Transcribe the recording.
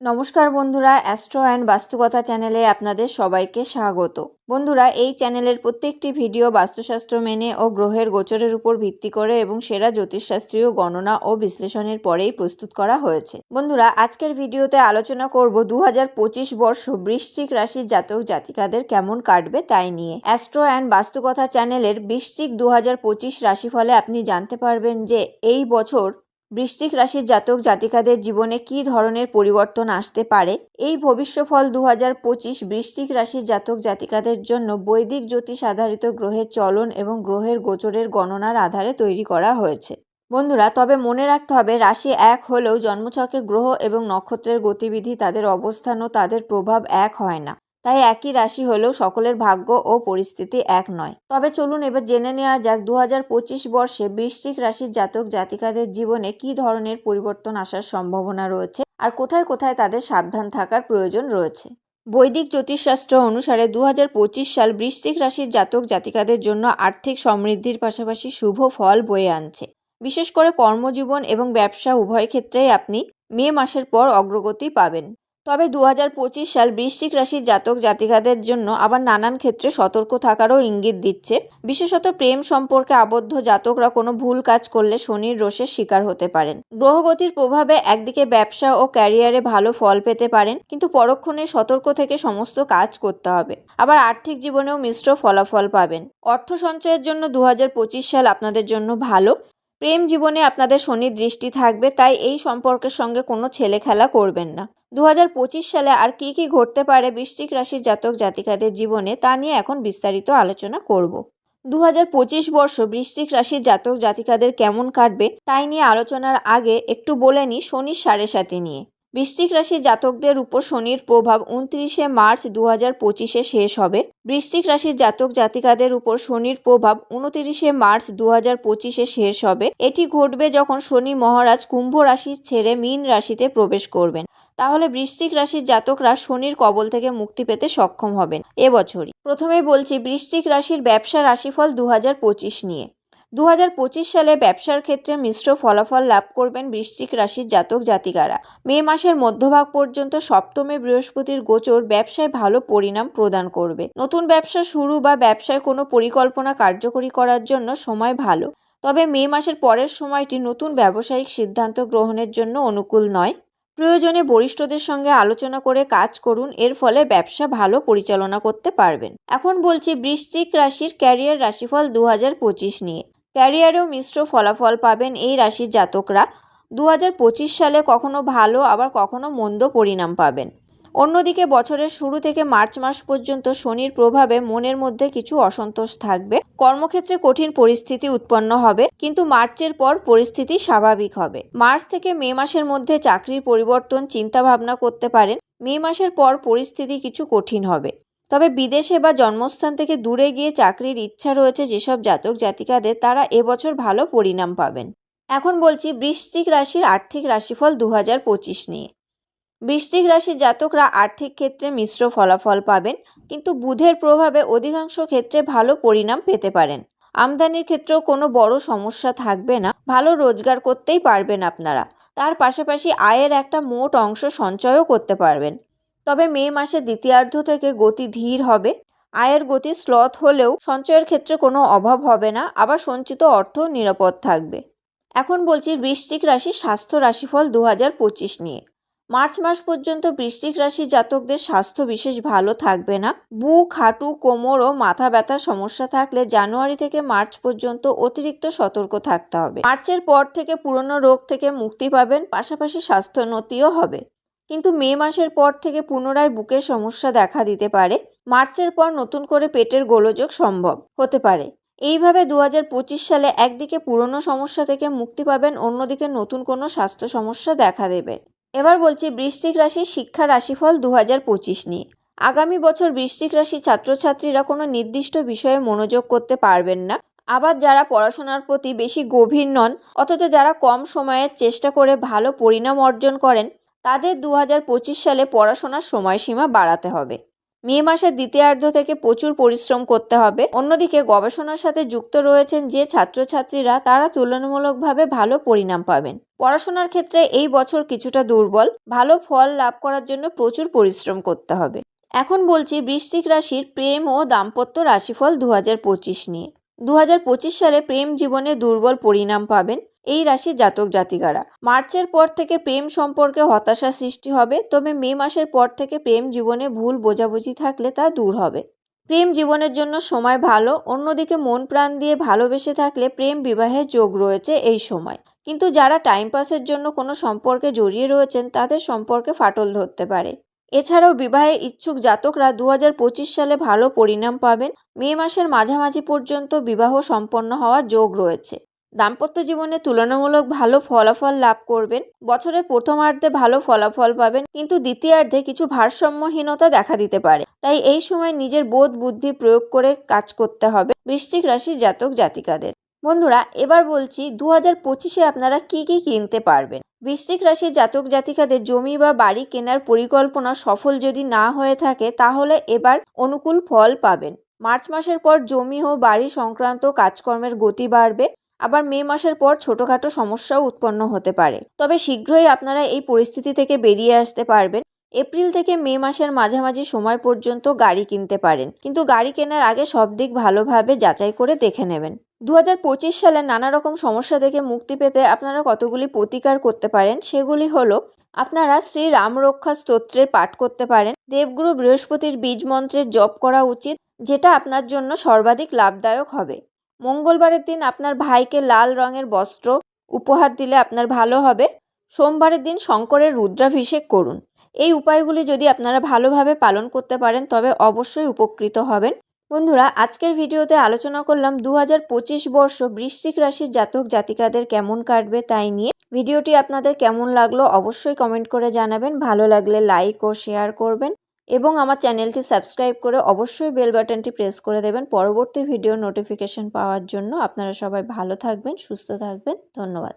নমস্কার বন্ধুরা, astro and বাস্তুকথা চ্যানেলে আপনাদের সবাইকে স্বাগত। বন্ধুরা, এই চ্যানেলের প্রত্যেকটি ভিডিও বাস্তুশাস্ত্র মেনে ও গ্রহের গোচরের উপর ভিত্তি করে এবং সেরা জ্যোতিষশাস্ত্রীয় গণনা ও বিশ্লেষণের পরেই প্রস্তুত করা হয়েছে। বন্ধুরা, আজকের ভিডিওতে আলোচনা করব 2025 বর্ষ বৃশ্চিক রাশির জাতক জাতিকাদের কেমন কাটবে তাই নিয়ে। অ্যাস্ট্রো অ্যান্ড বাস্তুকথা চ্যানেলের বৃশ্চিক 2025 রাশিফলে আপনি জানতে পারবেন যে এই বছর বৃশ্চিক রাশির জাতক জাতিকাদের জীবনে কী ধরনের পরিবর্তন আসতে পারে। এই ভবিষ্যফল 2025 বৃশ্চিক রাশির জাতক জাতিকাদের জন্য বৈদিক জ্যোতিষ আধারিত গ্রহের চলন এবং গ্রহের গোচরের গণনার আধারে তৈরি করা হয়েছে। বন্ধুরা, তবে মনে রাখতে হবে রাশি এক হলেও জন্মছকে গ্রহ এবং নক্ষত্রের গতিবিধি, তাদের অবস্থান ও তাদের প্রভাব এক হয় না। তাই একই রাশি হলেও সকলের ভাগ্য ও পরিস্থিতি এক নয়। তবে চলুন এবার জেনে নেওয়া যাক 2025 বর্ষে বৃশ্চিক রাশির জাতক জাতিকাদের জীবনে কী ধরনের পরিবর্তন আসার সম্ভাবনা রয়েছে আর কোথায় কোথায় তাদের সাবধান থাকার প্রয়োজন রয়েছে। বৈদিক জ্যোতিষশাস্ত্র অনুসারে 2025 সাল বৃশ্চিক রাশির জাতক জাতিকাদের জন্য আর্থিক সমৃদ্ধির পাশাপাশি শুভ ফল বয়ে আনছে। বিশেষ করে কর্মজীবন এবং ব্যবসা উভয় ক্ষেত্রেই আপনি মে মাসের পর অগ্রগতি পাবেন। তবে 2025 সাল বৃশ্চিক রাশির জাতক জাতিকাদের জন্য আবার নানান ক্ষেত্রে সতর্ক থাকারও ইঙ্গিত দিচ্ছে। বিশেষত প্রেম সম্পর্কে আবদ্ধ জাতকরা কোনো ভুল কাজ করলে শনির রোষের শিকার হতে পারেন। গ্রহগতির প্রভাবে একদিকে ব্যবসা ও ক্যারিয়ারে ভালো ফল পেতে পারেন, কিন্তু পরক্ষণে সতর্ক থেকে সমস্ত কাজ করতে হবে। আবার আর্থিক জীবনেও মিশ্র ফলাফল পাবেন। অর্থ সঞ্চয়ের জন্য 2025 সাল আপনাদের জন্য ভালো। প্রেম জীবনে আপনাদের শনির দৃষ্টি থাকবে, তাই এই সম্পর্কের সঙ্গে কোনো ছেলে খেলা করবেন না। 2025 সালে আর কি কি ঘটতে পারে বৃশ্চিক রাশির জাতক জাতিকাদের জীবনে তা নিয়ে এখন বিস্তারিত আলোচনা করব। 2025 বর্ষ বৃশ্চিক রাশির জাতক জাতিকাদের কেমন কাটবে তাই নিয়ে আলোচনার আগে একটু বলে নিই শনির সাড়ে সাথী নিয়ে। বৃশ্চিক রাশির জাতকদের উপর শনির প্রভাব 29শে মার্চ 2025-এ শেষ হবে। বৃশ্চিক রাশির জাতক জাতিকাদের উপর শনির প্রভাব 29শে মার্চ 2025-এ শেষ হবে। এটি ঘটবে যখন শনি মহারাজ কুম্ভ রাশি ছেড়ে মীন রাশিতে প্রবেশ করবেন। তাহলে বৃশ্চিক রাশির জাতকরা শনির কবল থেকে মুক্তি পেতে সক্ষম হবেন এবছরই। প্রথমেই বলছি বৃশ্চিক রাশির ব্যবসা রাশিফল 2025 নিয়ে। 2025 সালে ব্যবসার ক্ষেত্রে মিশ্র ফলাফল লাভ করবেন বৃশ্চিক রাশির জাতক জাতিকারা। মে মাসের মধ্যভাগ পর্যন্ত সপ্তমে বৃহস্পতির গোচর ব্যবসায় ভালো পরিণাম প্রদান করবে। নতুন ব্যবসা শুরু বা ব্যবসায় কোনো পরিকল্পনা কার্যকরী করার জন্য সময় ভালো। তবে মে মাসের পরের সময়টি নতুন ব্যবসায়িক সিদ্ধান্ত গ্রহণের জন্য অনুকূল নয়। প্রয়োজনে বরিষ্ঠদের সঙ্গে আলোচনা করে কাজ করুন, এর ফলে ব্যবসা ভালো পরিচালনা করতে পারবেন। এখন বলছি বৃশ্চিক রাশির ক্যারিয়ার রাশিফল 2025 নিয়ে। ক্যারিয়ারেও মিশ্র ফলাফল পাবেন এই রাশির জাতকরা। 2025 সালে কখনো ভালো আবার কখনো মন্দ পরিণাম পাবেন। অন্যদিকে বছরের শুরু থেকে মার্চ মাস পর্যন্ত শনির প্রভাবে মনের মধ্যে কিছু অসন্তোষ থাকবে। কর্মক্ষেত্রে কঠিন পরিস্থিতি উৎপন্ন হবে, কিন্তু মার্চের পর পরিস্থিতি স্বাভাবিক হবে। মার্চ থেকে মে মাসের মধ্যে চাকরির পরিবর্তন চিন্তা ভাবনা করতে পারেন। মে মাসের পর পরিস্থিতি কিছু কঠিন হবে। তবে বিদেশে বা জন্মস্থান থেকে দূরে গিয়ে চাকরির ইচ্ছা রয়েছে যেসব জাতক জাতিকাদের, তারা এবছর ভালো পরিণাম পাবেন। এখন বলছি বৃশ্চিক রাশির আর্থিক রাশিফল 2025 নিয়ে। বৃশ্চিক রাশির জাতকরা আর্থিক ক্ষেত্রে মিশ্র ফলাফল পাবেন, কিন্তু বুধের প্রভাবে অধিকাংশ ক্ষেত্রে ভালো পরিণাম পেতে পারেন। আমদানির ক্ষেত্রেও কোনো বড় সমস্যা থাকবে না, ভালো রোজগার করতেই পারবেন আপনারা। তার পাশাপাশি আয়ের একটা মোট অংশ সঞ্চয়ও করতে পারবেন। তবে মে মাসের দ্বিতীয়ার্ধ থেকে গতি ধীর হবে। আয়ের গতি স্লথ হলেও সঞ্চয়ের ক্ষেত্রে কোনো অভাব হবে না, আবার সঞ্চিত অর্থ নিরাপদ থাকবে। এখন বলছি বৃশ্চিক রাশির স্বাস্থ্য রাশিফল 2025 নিয়ে। মার্চ মাস পর্যন্ত বৃশ্চিক রাশি জাতকদের স্বাস্থ্য বিশেষ ভালো থাকবে না। বুক, হাঁটু, কোমর ও মাথা ব্যথার সমস্যা থাকলে জানুয়ারি থেকে মার্চ পর্যন্ত অতিরিক্ত সতর্ক থাকতে হবে। মার্চের পর থেকে পুরনো রোগ থেকে মুক্তি পাবেন, পাশাপাশি স্বাস্থ্যোন্নতিও হবে। কিন্তু মে মাসের পর থেকে পুনরায় বুকের সমস্যা দেখা দিতে পারে। মার্চের পর নতুন করে পেটের গোলযোগ সম্ভব হতে পারে। এইভাবে 2025 সালে একদিকে পুরনো সমস্যা থেকে মুক্তি পাবেন, অন্যদিকে নতুন কোনো স্বাস্থ্য সমস্যা দেখা দেবে। এবার বলছি বৃশ্চিক রাশির শিক্ষা রাশিফল 2025 নিয়ে। আগামী বছর বৃশ্চিক রাশির ছাত্রছাত্রীরা কোনো নির্দিষ্ট বিষয়ে মনোযোগ করতে পারবেন না। আবার যারা পড়াশোনার প্রতি বেশি গভীর নন, অথচ যারা কম সময়ের চেষ্টা করে ভালো পরিণাম অর্জন করেন, তাদের 2025 সালে পড়াশোনার সময়সীমা বাড়াতে হবে। মে মাসের দ্বিতীয়ার্ধ থেকে প্রচুর পরিশ্রম করতে হবে। অন্যদিকে গবেষণার সাথে যুক্ত রয়েছেন যে ছাত্রছাত্রীরা, তারা তুলনামূলকভাবে ভালো পরিণাম পাবেন। পড়াশোনার ক্ষেত্রে এই বছর কিছুটা দুর্বল। ভালো ফল লাভ করার জন্য প্রচুর পরিশ্রম করতে হবে। এখন বলছি বৃশ্চিক রাশির প্রেম ও দাম্পত্য রাশিফল 2025 নিয়ে। 2025 সালে প্রেম জীবনে দুর্বল পরিণাম পাবেন এই রাশির জাতক জাতিকারা। মার্চের পর থেকে প্রেম সম্পর্কে হতাশা সৃষ্টি হবে, তবে মে মাসের পর থেকে প্রেম জীবনে ভুল বোঝাবুঝি থাকলে তা দূর হবে। প্রেম জীবনের জন্য সময় ভালো। অন্যদিকে মন প্রাণ দিয়ে ভালোবেসে থাকলে প্রেম বিবাহের যোগ রয়েছে এই সময়। কিন্তু যারা টাইম পাসের জন্য কোনো সম্পর্কে জড়িয়ে রয়েছেন, তাদের সম্পর্কে ফাটল ধরতে পারে। এছাড়াও বিবাহে ইচ্ছুক জাতকরা 2025 সালে ভালো পরিণাম পাবেন। মে মাসের মাঝামাঝি পর্যন্ত বিবাহ সম্পন্ন হওয়ার যোগ রয়েছে। দাম্পত্য জীবনে তুলনামূলক ভালো ফলাফল লাভ করবেন। বছরের প্রথমার্ধে ভালো ফলাফল পাবেন, কিন্তু দ্বিতীয়ার্ধে কিছু ভারসাম্যহীনতা দেখা দিতে পারে। তাই এই সময় নিজের বোধ বুদ্ধি প্রয়োগ করে কাজ করতে হবে বৃশ্চিক রাশির জাতক জাতিকাদের। বন্ধুরা, এবার বলছি 2025-এ আপনারা কি কি কিনতে পারবেন। বৃশ্চিক রাশির জাতক জাতিকাদের জমি বা বাড়ি কেনার পরিকল্পনা সফল যদি না হয়ে থাকে, তাহলে এবার অনুকূল ফল পাবেন। মার্চ মাসের পর জমি ও বাড়ি সংক্রান্ত কাজকর্মের গতি বাড়বে। আবার মে মাসের পর ছোটখাটো সমস্যাও উৎপন্ন হতে পারে, তবে শীঘ্রই আপনারা এই পরিস্থিতি থেকে বেরিয়ে আসতে পারবেন। এপ্রিল থেকে মে মাসের মাঝামাঝি সময় পর্যন্ত গাড়ি কিনতে পারেন, কিন্তু গাড়ি কেনার আগে সব দিক ভালোভাবে যাচাই করে দেখে নেবেন। 2025 সালে নানা রকম সমস্যা থেকে মুক্তি পেতে আপনারা কতগুলি প্রতিকার করতে পারেন। সেগুলি হলো, আপনারা শ্রী রাম রক্ষা স্তোত্রের পাঠ করতে পারেন। দেবগুরু বৃহস্পতির বীজ মন্ত্রের জপ করা উচিত, যেটা আপনার জন্য সর্বাধিক লাভদায়ক হবে। মঙ্গলবারের দিন আপনার ভাইকে লাল রঙের বস্ত্র উপহার দিলে আপনার ভালো হবে। সোমবারের দিন শঙ্করের রুদ্রাভিষেক করুন। এই উপায়গুলি যদি আপনারা ভালোভাবে পালন করতে পারেন, তবে অবশ্যই উপকৃত হবেন। বন্ধুরা, আজকের ভিডিওতে আলোচনা করলাম 2025 বর্ষ বৃশ্চিক রাশির জাতক জাতিকাদের কেমন কাটবে তাই নিয়ে। ভিডিওটি আপনাদের কেমন লাগলো অবশ্যই কমেন্ট করে জানাবেন। ভালো লাগলে লাইক ও শেয়ার করবেন এবং আমার চ্যানেলটি সাবস্ক্রাইব করে অবশ্যই বেল বাটনটি প্রেস করে দেবেন পরবর্তী ভিডিও নোটিফিকেশন পাওয়ার জন্য। আপনারা সবাই ভালো থাকবেন, সুস্থ থাকবেন। ধন্যবাদ।